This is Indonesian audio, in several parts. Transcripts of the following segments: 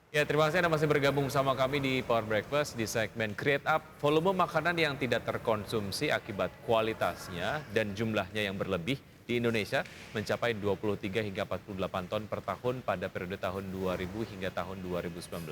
Ya, terima kasih Anda masih bergabung sama kami di Power Breakfast di segmen Create Up. Volume makanan yang tidak terkonsumsi akibat kualitasnya dan jumlahnya yang berlebih di Indonesia mencapai 23 hingga 48 ton per tahun pada periode tahun 2000 hingga tahun 2019.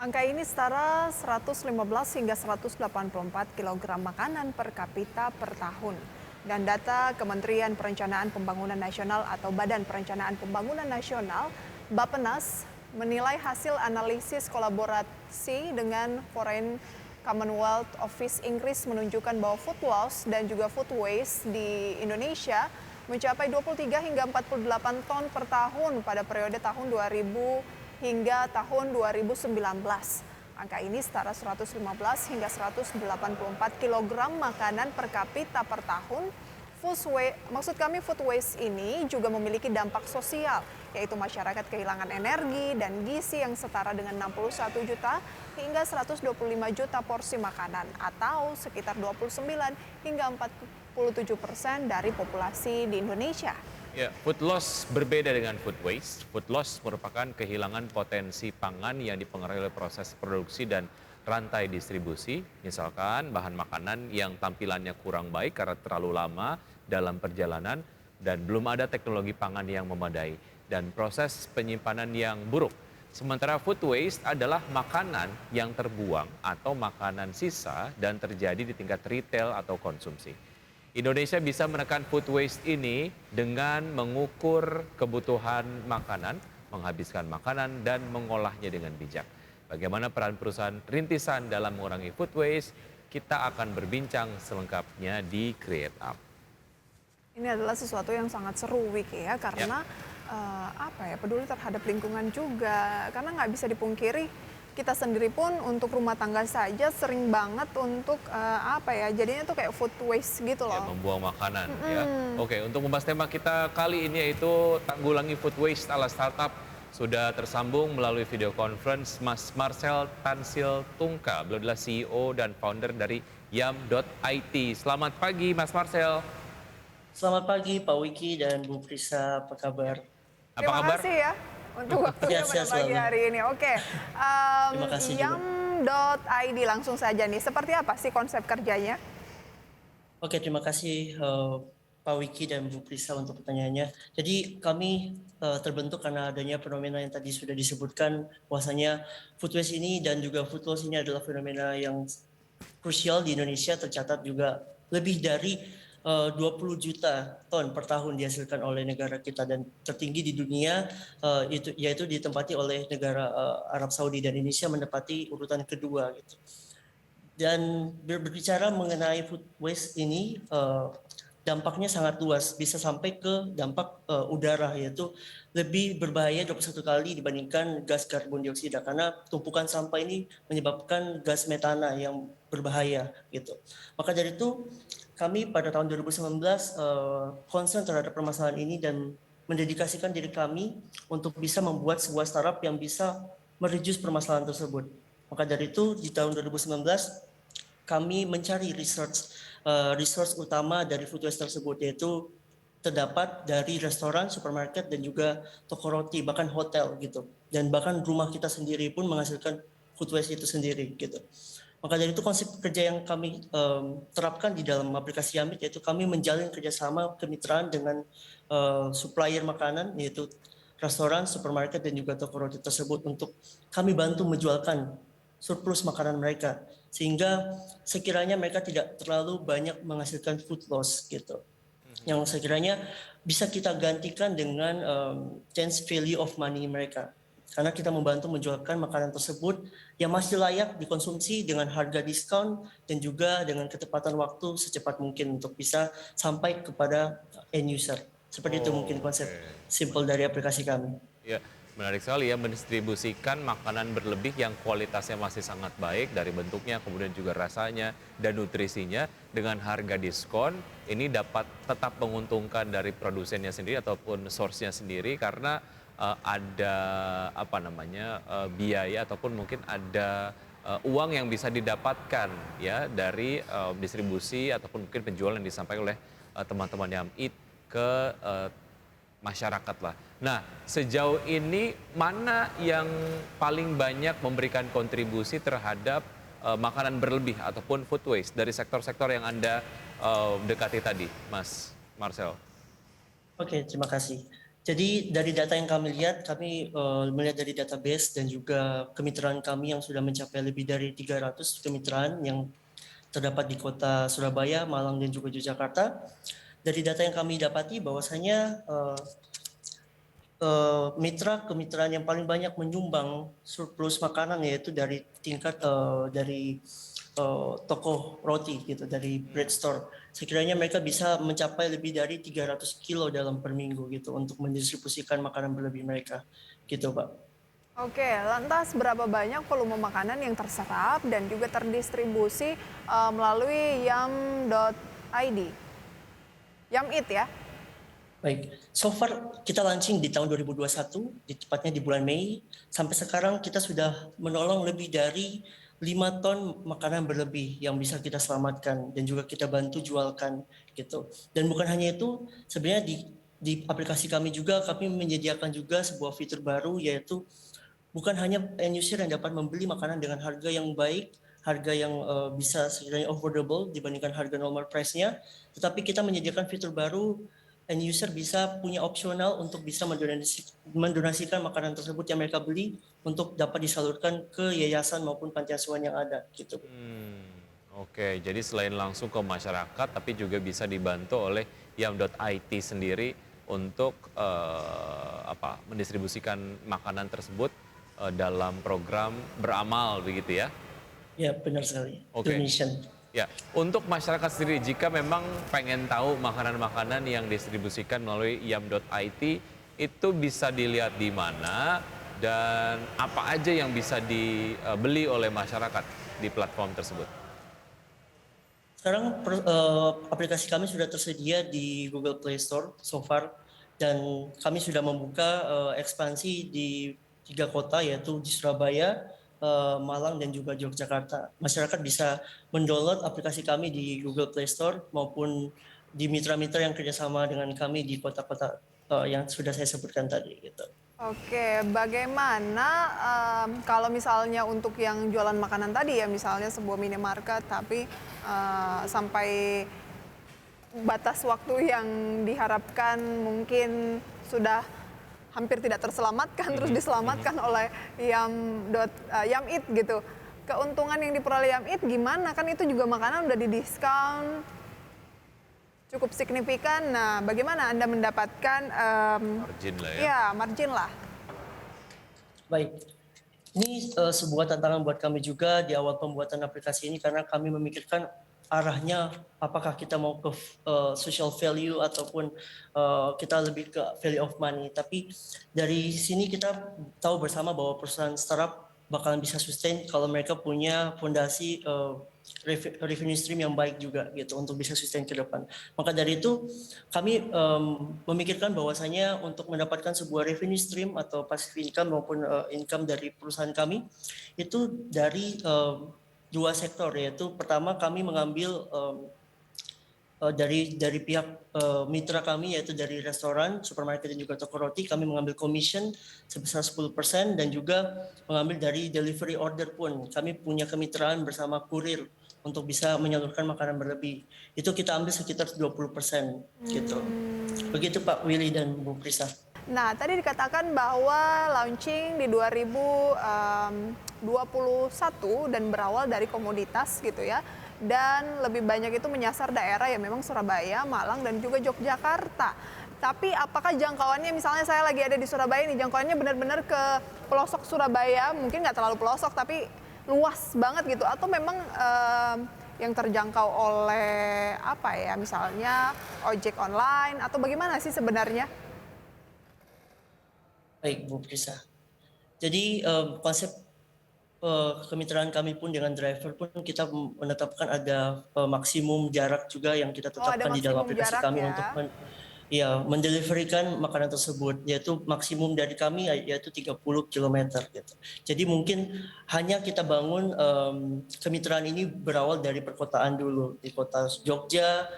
Angka ini setara 115 hingga 184 kg makanan per kapita per tahun. Dan data Kementerian Perencanaan Pembangunan Nasional atau Badan Perencanaan Pembangunan Nasional, Bappenas, menilai hasil analisis kolaborasi dengan Foreign Commonwealth Office Inggris menunjukkan bahwa food loss dan juga food waste di Indonesia mencapai 23 hingga 48 ton per tahun pada periode tahun 2000 hingga tahun 2019. Angka ini setara 115 hingga 184 kg makanan per kapita per tahun. Food waste ini juga memiliki dampak sosial, yaitu masyarakat kehilangan energi dan gizi yang setara dengan 61 juta hingga 125 juta porsi makanan atau sekitar 29 hingga 47% dari populasi di Indonesia. Ya, food loss berbeda dengan food waste. Food loss merupakan kehilangan potensi pangan yang dipengaruhi oleh proses produksi dan rantai distribusi. Misalkan bahan makanan yang tampilannya kurang baik karena terlalu lama dalam perjalanan dan belum ada teknologi pangan yang memadai dan proses penyimpanan yang buruk. Sementara food waste adalah makanan yang terbuang atau makanan sisa dan terjadi di tingkat retail atau konsumsi. Indonesia bisa menekan food waste ini dengan mengukur kebutuhan makanan, menghabiskan makanan, dan mengolahnya dengan bijak. Bagaimana peran perusahaan rintisan dalam mengurangi food waste? Kita akan berbincang selengkapnya di Create Up. Ini adalah sesuatu yang sangat seru, Wiki, ya, Ya. karena peduli terhadap lingkungan juga. Karena nggak bisa dipungkiri, kita sendiri pun untuk rumah tangga saja sering banget untuk jadinya tuh kayak food waste gitu Ya, loh. membuang makanan ya. Oke, untuk membahas tema kita kali ini yaitu tanggulangi food waste ala startup sudah tersambung melalui video conference Mas Marcel Tansil Tungka. Beliau adalah CEO dan founder dari Yam.IT. Selamat pagi Mas Marcel. Selamat pagi Pak Wiki dan Bu Prisa, apa kabar? Apa Terima kabar? kasih ya untuk waktunya pada Sehat-sehat pagi selalu. hari ini. Oke, Terima kasih juga. Yam.id langsung saja nih. Seperti apa sih konsep kerjanya? Oke, terima kasih Pak Wiki dan Bu Prisa untuk pertanyaannya. Jadi kami terbentuk karena adanya fenomena yang tadi sudah disebutkan, bahwasanya food waste ini dan juga food loss ini adalah fenomena yang krusial di Indonesia. Tercatat juga lebih dari 20 juta ton per tahun dihasilkan oleh negara kita dan tertinggi di dunia yaitu ditempati oleh negara Arab Saudi, dan Indonesia menempati urutan kedua gitu. Dan berbicara mengenai food waste ini, dampaknya sangat luas, bisa sampai ke dampak udara, yaitu lebih berbahaya 21 kali dibandingkan gas karbon dioksida, karena tumpukan sampah ini menyebabkan gas metana yang berbahaya gitu. Maka dari itu kami pada tahun 2019 concern terhadap permasalahan ini dan mendedikasikan diri kami untuk bisa membuat sebuah startup yang bisa mereduce permasalahan tersebut. Maka dari itu di tahun 2019 kami mencari resource utama dari food waste tersebut, yaitu terdapat dari restoran, supermarket, dan juga toko roti, bahkan hotel gitu. Dan bahkan rumah kita sendiri pun menghasilkan food waste itu sendiri gitu. Maka dari itu konsep kerja yang kami terapkan di dalam aplikasi Yamit, yaitu kami menjalin kerjasama kemitraan dengan supplier makanan, yaitu restoran, supermarket, dan juga toko roti tersebut, untuk kami bantu menjualkan surplus makanan mereka, sehingga sekiranya mereka tidak terlalu banyak menghasilkan food loss gitu. Yang sekiranya bisa kita gantikan dengan change value of money mereka, karena kita membantu menjualkan makanan tersebut yang masih layak dikonsumsi dengan harga diskon dan juga dengan ketepatan waktu secepat mungkin untuk bisa sampai kepada end user. Seperti itu mungkin Oh, konsep oke. simple dari aplikasi kami. Ya, menarik sekali ya mendistribusikan makanan berlebih yang kualitasnya masih sangat baik dari bentuknya, kemudian juga rasanya dan nutrisinya dengan harga diskon. Ini dapat tetap menguntungkan dari produsennya sendiri ataupun source-nya sendiri karena ada biaya ataupun mungkin ada uang yang bisa didapatkan ya dari distribusi ataupun mungkin penjualan yang disampaikan oleh teman-teman Yamit ke masyarakat lah. Nah, sejauh ini mana yang paling banyak memberikan kontribusi terhadap makanan berlebih ataupun food waste dari sektor-sektor yang Anda dekati tadi, Mas Marcel? Oke, terima kasih. Jadi dari data yang kami lihat, kami melihat dari database dan juga kemitraan kami yang sudah mencapai lebih dari 300 kemitraan yang terdapat di kota Surabaya, Malang, dan juga Yogyakarta. Dari data yang kami dapati bahwasanya mitra kemitraan yang paling banyak menyumbang surplus makanan yaitu dari tingkat dari toko roti gitu, dari bread store. Sekiranya mereka bisa mencapai lebih dari 300 kilo dalam per minggu gitu untuk mendistribusikan makanan berlebih mereka gitu, Pak. Oke, lantas berapa banyak volume makanan yang terserap dan juga terdistribusi melalui yam.id? Yamit ya? Baik, so far kita launching di tahun 2021, tepatnya di bulan Mei. Sampai sekarang kita sudah menolong lebih dari 5 ton makanan berlebih yang bisa kita selamatkan dan juga kita bantu jualkan gitu. Dan bukan hanya itu, sebenarnya di aplikasi kami juga kami menyediakan juga sebuah fitur baru, yaitu bukan hanya end user yang dapat membeli makanan dengan harga yang baik, harga yang bisa sekiranya affordable dibandingkan harga normal price-nya, tetapi kita menyediakan fitur baru, end user bisa punya opsional untuk bisa mendonasikan makanan tersebut yang mereka beli untuk dapat disalurkan ke yayasan maupun panti asuhan yang ada gitu. Oke, jadi selain langsung ke masyarakat, tapi juga bisa dibantu oleh yam.it sendiri untuk mendistribusikan makanan tersebut dalam program beramal begitu ya? Ya, benar sekali. Oke. Donation. Ya, untuk masyarakat sendiri jika memang pengen tahu makanan-makanan yang distribusikan melalui yam.it itu bisa dilihat di mana dan apa aja yang bisa dibeli oleh masyarakat di platform tersebut. Sekarang aplikasi kami sudah tersedia di Google Play Store so far, dan kami sudah membuka ekspansi di 3 kota yaitu di Surabaya, Malang, dan juga Yogyakarta. Masyarakat bisa mendownload aplikasi kami di Google Play Store maupun di mitra-mitra yang kerjasama dengan kami di kota-kota yang sudah saya sebutkan tadi gitu. Oke, bagaimana kalau misalnya untuk yang jualan makanan tadi ya, misalnya sebuah minimarket tapi sampai batas waktu yang diharapkan mungkin sudah hampir tidak terselamatkan, terus diselamatkan oleh Yamit gitu. Keuntungan yang diperoleh Yamit gimana? Kan itu juga makanan udah didiskon cukup signifikan. Nah, bagaimana Anda mendapatkan Margin lah ya. ya margin lah? Baik, ini sebuah tantangan buat kami juga di awal pembuatan aplikasi ini karena kami memikirkan arahnya apakah kita mau ke social value ataupun kita lebih ke value of money. Tapi dari sini kita tahu bersama bahwa perusahaan startup bakalan bisa sustain kalau mereka punya fondasi revenue stream yang baik juga gitu untuk bisa sustain ke depan. Maka dari itu kami memikirkan bahwasanya untuk mendapatkan sebuah revenue stream atau passive income maupun income dari perusahaan kami itu dari 2 sektor, yaitu pertama kami mengambil dari pihak mitra kami yaitu dari restoran, supermarket, dan juga toko roti. Kami mengambil commission sebesar 10% dan juga mengambil dari delivery order pun. Kami punya kemitraan bersama kurir untuk bisa menyalurkan makanan berlebih. Itu kita ambil sekitar 20% gitu. Begitu Pak Willy dan Bu Prisa. Nah, tadi dikatakan bahwa launching di 2021 dan berawal dari komoditas gitu ya. Dan lebih banyak itu menyasar daerah ya memang Surabaya, Malang, dan juga Yogyakarta. Tapi apakah jangkauannya, misalnya saya lagi ada di Surabaya nih, jangkauannya benar-benar ke pelosok Surabaya, mungkin nggak terlalu pelosok tapi luas banget gitu, atau memang yang terjangkau oleh apa ya, misalnya ojek online, atau bagaimana sih sebenarnya? Baik Bu Prisa. Jadi konsep kemitraan kami pun dengan driver pun kita menetapkan ada maksimum jarak juga yang kita Oh, ada tetapkan di dalam maksimum aplikasi jarak kami ya. untuk ya mendeliverikan makanan tersebut, yaitu maksimum dari kami yaitu 30 kilometer gitu. Jadi mungkin hanya kita bangun kemitraan ini berawal dari perkotaan dulu, di kota Jogja,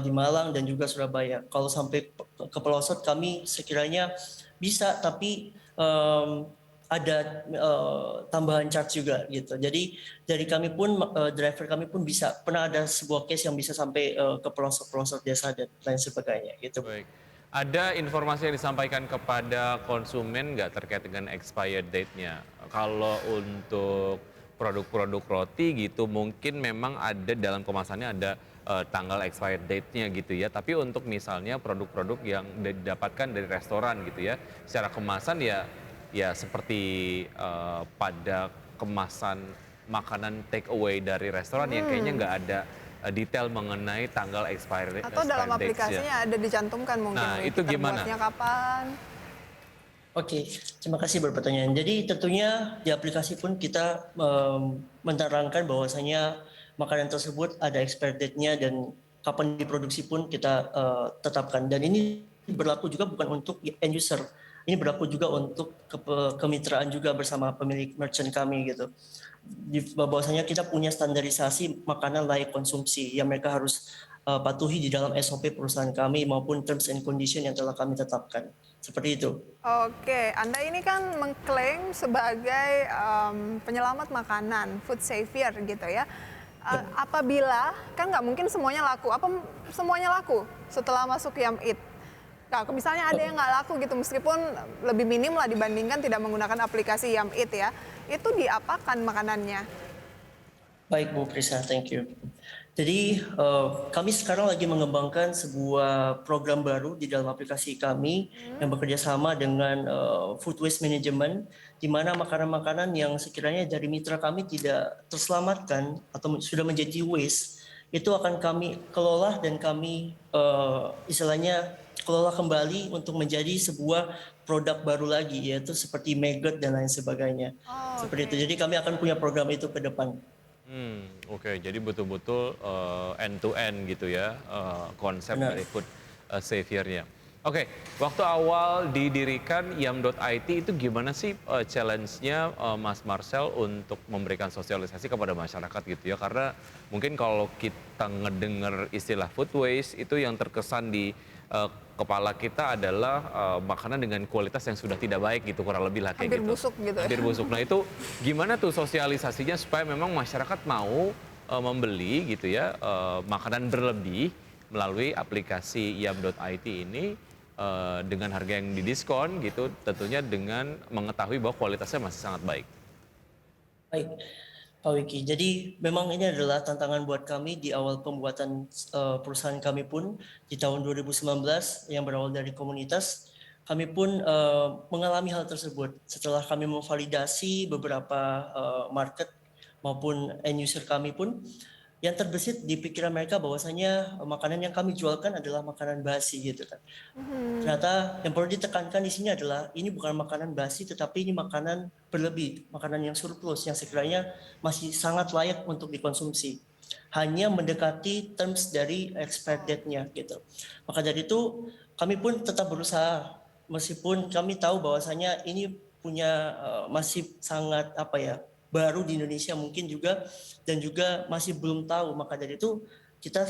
di Malang dan juga Surabaya. Kalau sampai ke pelosok kami sekiranya bisa, tapi ada tambahan charge juga gitu. Jadi dari kami pun driver kami pun bisa, pernah ada sebuah case yang bisa sampai ke pelosok-pelosok desa dan lain sebagainya gitu. Baik. Ada informasi yang disampaikan kepada konsumen nggak terkait dengan expired date-nya? Kalau untuk produk-produk roti gitu mungkin memang ada dalam kemasannya ada tanggal expired date-nya gitu ya. Tapi untuk misalnya produk-produk yang didapatkan dari restoran gitu ya, secara kemasan ya seperti pada kemasan makanan take away dari restoran yang kayaknya nggak ada detail mengenai tanggal expired Atau dalam dates ya. aplikasinya ada dicantumkan mungkin Nah, Wiki, itu gimana? terbuatnya kapan. Oke, terima kasih berpertanyaan. Jadi tentunya di aplikasi pun kita menerangkan bahwasanya makanan tersebut ada expired date-nya dan kapan diproduksi pun kita tetapkan. Dan ini berlaku juga bukan untuk end user, ini berlaku juga untuk kemitraan juga bersama pemilik merchant kami gitu. Bahwasanya kita punya standarisasi makanan layak konsumsi yang mereka harus patuhi di dalam SOP perusahaan kami maupun terms and condition yang telah kami tetapkan. Seperti itu. Oke, Anda ini kan mengklaim sebagai penyelamat makanan, food savior gitu ya. Apabila, kan nggak mungkin semuanya laku, apa semuanya laku setelah masuk Yum Eat? Nah, misalnya ada yang nggak laku gitu, meskipun lebih minim lah dibandingkan tidak menggunakan aplikasi Yum Eat ya. Itu diapakan makanannya? Baik Bu Prisa, thank you. Jadi kami sekarang lagi mengembangkan sebuah program baru di dalam aplikasi kami yang bekerja sama dengan Food Waste Management, di mana makanan-makanan yang sekiranya dari mitra kami tidak terselamatkan atau sudah menjadi waste, itu akan kami kelola dan kami istilahnya kelola kembali untuk menjadi sebuah produk baru lagi, yaitu seperti maggot dan lain sebagainya. Oh, Seperti itu. oke. Jadi kami akan punya program itu ke depan. Oke. Jadi betul-betul end to end gitu ya konsep Benar. dari food savior-nya. Oke, waktu awal didirikan Yum.it itu gimana sih challenge-nya Mas Marcel untuk memberikan sosialisasi kepada masyarakat gitu ya? Karena mungkin kalau kita ngedenger istilah food waste itu yang terkesan di kepala kita adalah makanan dengan kualitas yang sudah tidak baik gitu, kurang lebih lah kayak Hampir gitu. busuk gitu ya. Hampir busuk. Nah itu gimana tuh sosialisasinya supaya memang masyarakat mau membeli gitu ya makanan berlebih melalui aplikasi Yum.it ini dengan harga yang didiskon gitu, tentunya dengan mengetahui bahwa kualitasnya masih sangat baik. Baik, Pak Wiki. Jadi memang ini adalah tantangan buat kami di awal pembuatan perusahaan kami pun di tahun 2019 yang berawal dari komunitas. Kami pun mengalami hal tersebut setelah kami memvalidasi beberapa market maupun end user kami pun yang terbesit di pikiran mereka bahwasanya makanan yang kami jualkan adalah makanan basi gitu kan. Ternyata yang perlu ditekankan di sini adalah ini bukan makanan basi tetapi ini makanan berlebih, makanan yang surplus yang sekiranya masih sangat layak untuk dikonsumsi. Hanya mendekati terms dari expired date-nya gitu. Maka dari itu kami pun tetap berusaha meskipun kami tahu bahwasanya ini punya masih sangat baru di Indonesia mungkin juga dan juga masih belum tahu. Maka dari itu kita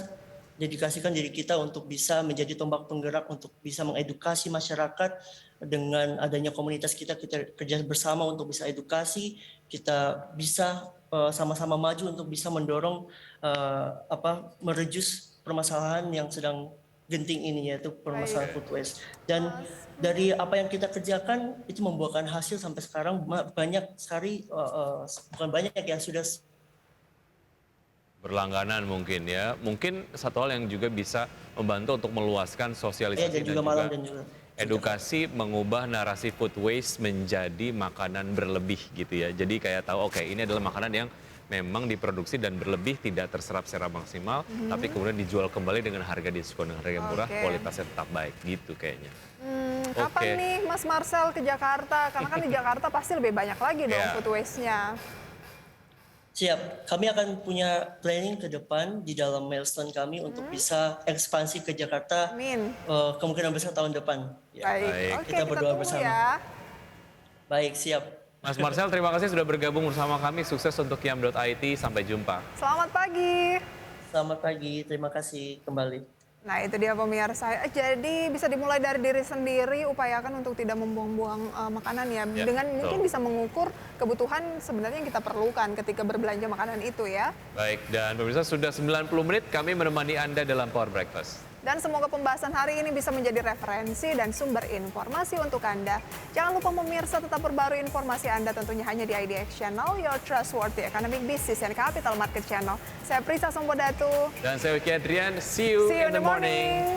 dedikasikan diri kita untuk bisa menjadi tombak penggerak untuk bisa mengedukasi masyarakat dengan adanya komunitas kita kerja bersama untuk bisa edukasi, kita bisa sama-sama maju untuk bisa mendorong mereduce permasalahan yang sedang genting ini yaitu permasalahan food waste. Dan dari apa yang kita kerjakan itu membuahkan hasil sampai sekarang banyak sekali bukan banyak ya sudah Berlangganan mungkin ya. Mungkin satu hal yang juga bisa membantu untuk meluaskan sosialisasi dan juga malam dan juga edukasi mengubah narasi food waste menjadi makanan berlebih gitu ya. Jadi kayak tahu oke ini adalah makanan yang memang diproduksi dan berlebih tidak terserap secara maksimal tapi kemudian dijual kembali dengan harga diskon dengan harga yang murah, Oke. kualitasnya tetap baik gitu kayaknya. Kapan Oke. nih Mas Marcel ke Jakarta? Karena kan di Jakarta pasti lebih banyak lagi dong Iya. food waste-nya. Siap, kami akan punya planning ke depan di dalam milestone kami untuk bisa ekspansi ke Jakarta Amin. kemungkinan besar tahun depan. Ya. Baik, Baik. oke Kita kita berdoa tunggu bersama. ya. Baik, siap. Mas Marcel, terima kasih sudah bergabung bersama kami. Sukses untuk Kiam.IT. Sampai jumpa. Selamat pagi. Selamat pagi, terima kasih kembali. Nah itu dia pemirsa, jadi bisa dimulai dari diri sendiri, upayakan untuk tidak membuang-buang makanan ya. Ya, Dengan betul. mungkin bisa mengukur kebutuhan sebenarnya yang kita perlukan ketika berbelanja makanan itu ya. Baik, dan pemirsa sudah 90 menit kami menemani Anda dalam Power Breakfast. Dan semoga pembahasan hari ini bisa menjadi referensi dan sumber informasi untuk Anda. Jangan lupa pemirsa tetap perbarui informasi Anda tentunya hanya di IDX Channel, your trustworthy economic business and capital market channel. Saya Prisa Sombodatu. Dan saya Wiki Adrian, see you, See you in the morning.